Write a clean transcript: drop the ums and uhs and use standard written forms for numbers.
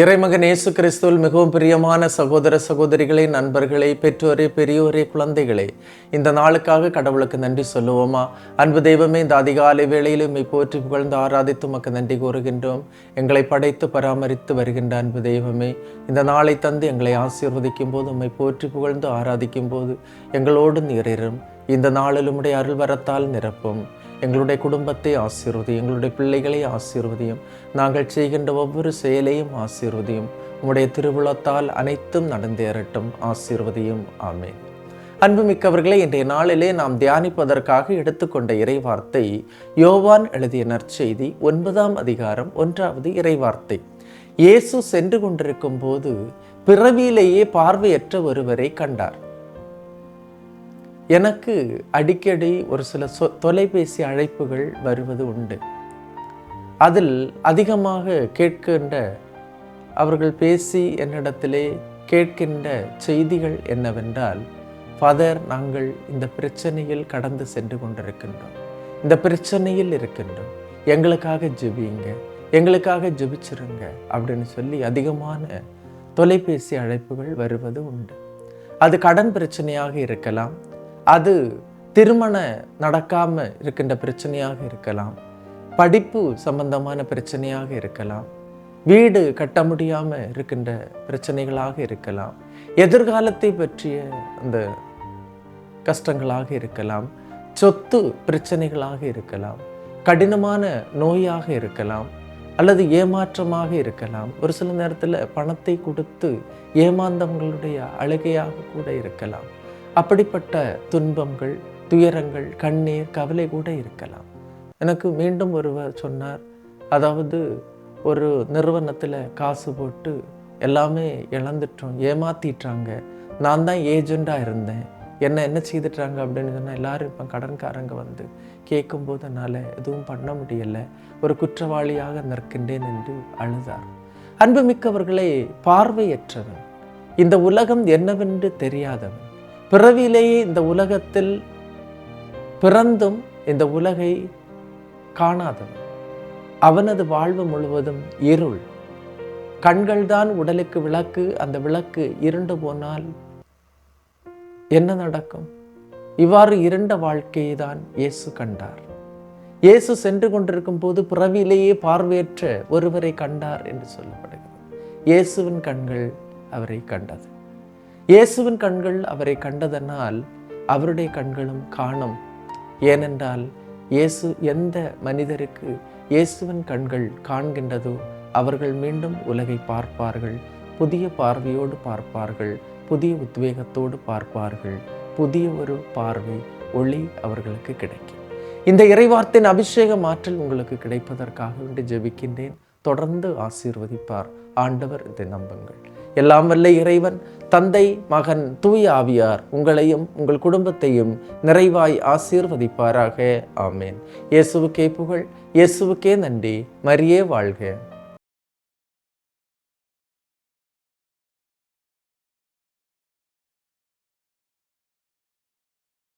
இறைமகன் இயேசு கிறிஸ்துவில் மிகவும் பிரியமான சகோதர சகோதரிகளே, நண்பர்களே, பெற்றோரே, பெரியோரே, குழந்தைகளே, இந்த நாளுக்காக கடவுளுக்கு நன்றி சொல்லுவோமா? அன்பு தெய்வமே, இந்த அதிகாலை வேளையிலும் போற்றி புகழ்ந்து ஆராதித்து உமக்கு நன்றி கூறுகின்றோம். எங்களை படைத்து பராமரித்து வருகின்ற அன்பு தெய்வமே, இந்த நாளை தந்து எங்களை ஆசீர்வதிக்கும் போது, உம்மை போற்றி புகழ்ந்து ஆராதிக்கும் போது எங்களோடு நீரிரும். இந்த நாளில் உம்முடைய அருள் வரத்தால் நிரப்பும். எங்களுடைய குடும்பத்தை ஆசீர்வதியும், எங்களுடைய பிள்ளைகளை ஆசீர்வதியும், நாங்கள் செய்கின்ற ஒவ்வொரு செயலையும் ஆசீர்வதியும். உம்முடைய திருவுளத்தால் அனைத்தும் நடந்தேறட்டும், ஆசீர்வதியும். ஆமென். அன்புமிக்கவர்களே, இன்றைய நாளிலே நாம் தியானிப்பதற்காக எடுத்துக்கொண்ட இறைவார்த்தை யோவான் எழுதிய நற்செய்தி 9ஆம் அதிகாரம் 1வது இறைவார்த்தை. இயேசு சென்று கொண்டிருக்கும் போது பிறவியிலேயே பார்வையற்ற ஒருவரை கண்டார். எனக்கு அடிக்கடி ஒரு சில தொலைபேசி அழைப்புகள் வருவது உண்டு. அதில் அதிகமாக கேட்கின்ற அவர்கள் பேசி என்னிடத்திலே கேட்கின்ற செய்திகள் என்னவென்றால், ஃபாதர், நாங்கள் இந்த பிரச்சனையில் கடந்து சென்று கொண்டிருக்கின்றோம், இந்த பிரச்சனையில் இருக்கின்றோம், எங்களுக்காக ஜெபியுங்க, எங்களுக்காக ஜெபிச்சிருங்க அப்படின்னு சொல்லி அதிகமான தொலைபேசி அழைப்புகள் வருவது உண்டு. அது கடன் பிரச்சனையாக இருக்கலாம், அது திருமண நடக்காம இருக்கின்ற பிரச்சனையாக இருக்கலாம், படிப்பு சம்பந்தமான பிரச்சனையாக இருக்கலாம், வீடு கட்ட முடியாம இருக்கின்ற பிரச்சனைகளாக இருக்கலாம், எதிர்காலத்தை பற்றிய அந்த கஷ்டங்களாக இருக்கலாம், சொத்து பிரச்சனைகளாக இருக்கலாம், கடினமான நோயாக இருக்கலாம், அல்லது ஏமாற்றமாக இருக்கலாம், ஒரு சில நேரத்தில் பணத்தை கொடுத்து ஏமாந்தவங்களுடைய அழுகையாக கூட இருக்கலாம். அப்படிப்பட்ட துன்பங்கள், துயரங்கள், கண்ணீர், கவலை கூட இருக்கலாம். எனக்கு மீண்டும் ஒருவர் சொன்னார், அதாவது ஒரு நிறுவனத்தில் காசு போட்டு எல்லாமே இழந்துட்டோம், ஏமாத்திட்டாங்க, நான் தான் ஏஜெண்டாக இருந்தேன், என்ன செய்துட்டாங்க அப்படின்னு சொன்னால் எல்லாரும் இப்போ கடன்காரங்க வந்து கேட்கும்போது என்னால் எதுவும் பண்ண முடியலை, ஒரு குற்றவாளியாக நிற்கின்றேன் என்று அழுதார். அன்புமிக்கவர்களே, பார்வையற்றவன், இந்த உலகம் என்னவென்று தெரியாதவன், பிறவியிலேயே இந்த உலகத்தில் பிறந்தும் இந்த உலகை காணாதவன், அவனது வாழ்வு முழுவதும் இருள். கண்கள்தான் உடலுக்கு விளக்கு, அந்த விளக்கு இருண்டு போனால் என்ன நடக்கும்? இவ்வாறு இருண்ட வாழ்க்கையை தான் இயேசு கண்டார். இயேசு சென்று கொண்டிருக்கும் போது பிறவியிலேயே பார்வையற்ற ஒருவரை கண்டார் என்று சொல்லப்படுகிறது. இயேசுவின் கண்கள் அவரை கண்டது. இயேசுவின் கண்கள் அவரை கண்டதனால் அவருடைய கண்களும் காணும். ஏனென்றால் இயேசு எந்த மனிதருக்கு இயேசுவின் கண்கள் காண்கின்றதோ அவர்கள் மீண்டும் உலகை பார்ப்பார்கள், புதிய பார்வையோடு பார்ப்பார்கள், புதிய உத்வேகத்தோடு பார்ப்பார்கள், புதிய ஒரு பார்வை, ஒளி அவர்களுக்கு கிடைக்கும். இந்த இறைவார்த்தையின் அபிஷேக ஆற்றல் உங்களுக்கு கிடைப்பதற்காக வேண்டி ஜெபிக்கின்றேன். தொடர்ந்து ஆசீர்வதிப்பார் ஆண்டவர், இதை நம்புங்கள். எல்லாம் வல்ல இறைவன், தந்தை, மகன், தூய ஆவியார் உங்களையும் உங்கள் குடும்பத்தையும் நிறைவாய் ஆசீர்வதிப்பாராக. ஆமேன். இயேசுவுக்கே புகழ், இயேசுவுக்கே நன்றி. மரியே வாழ்க.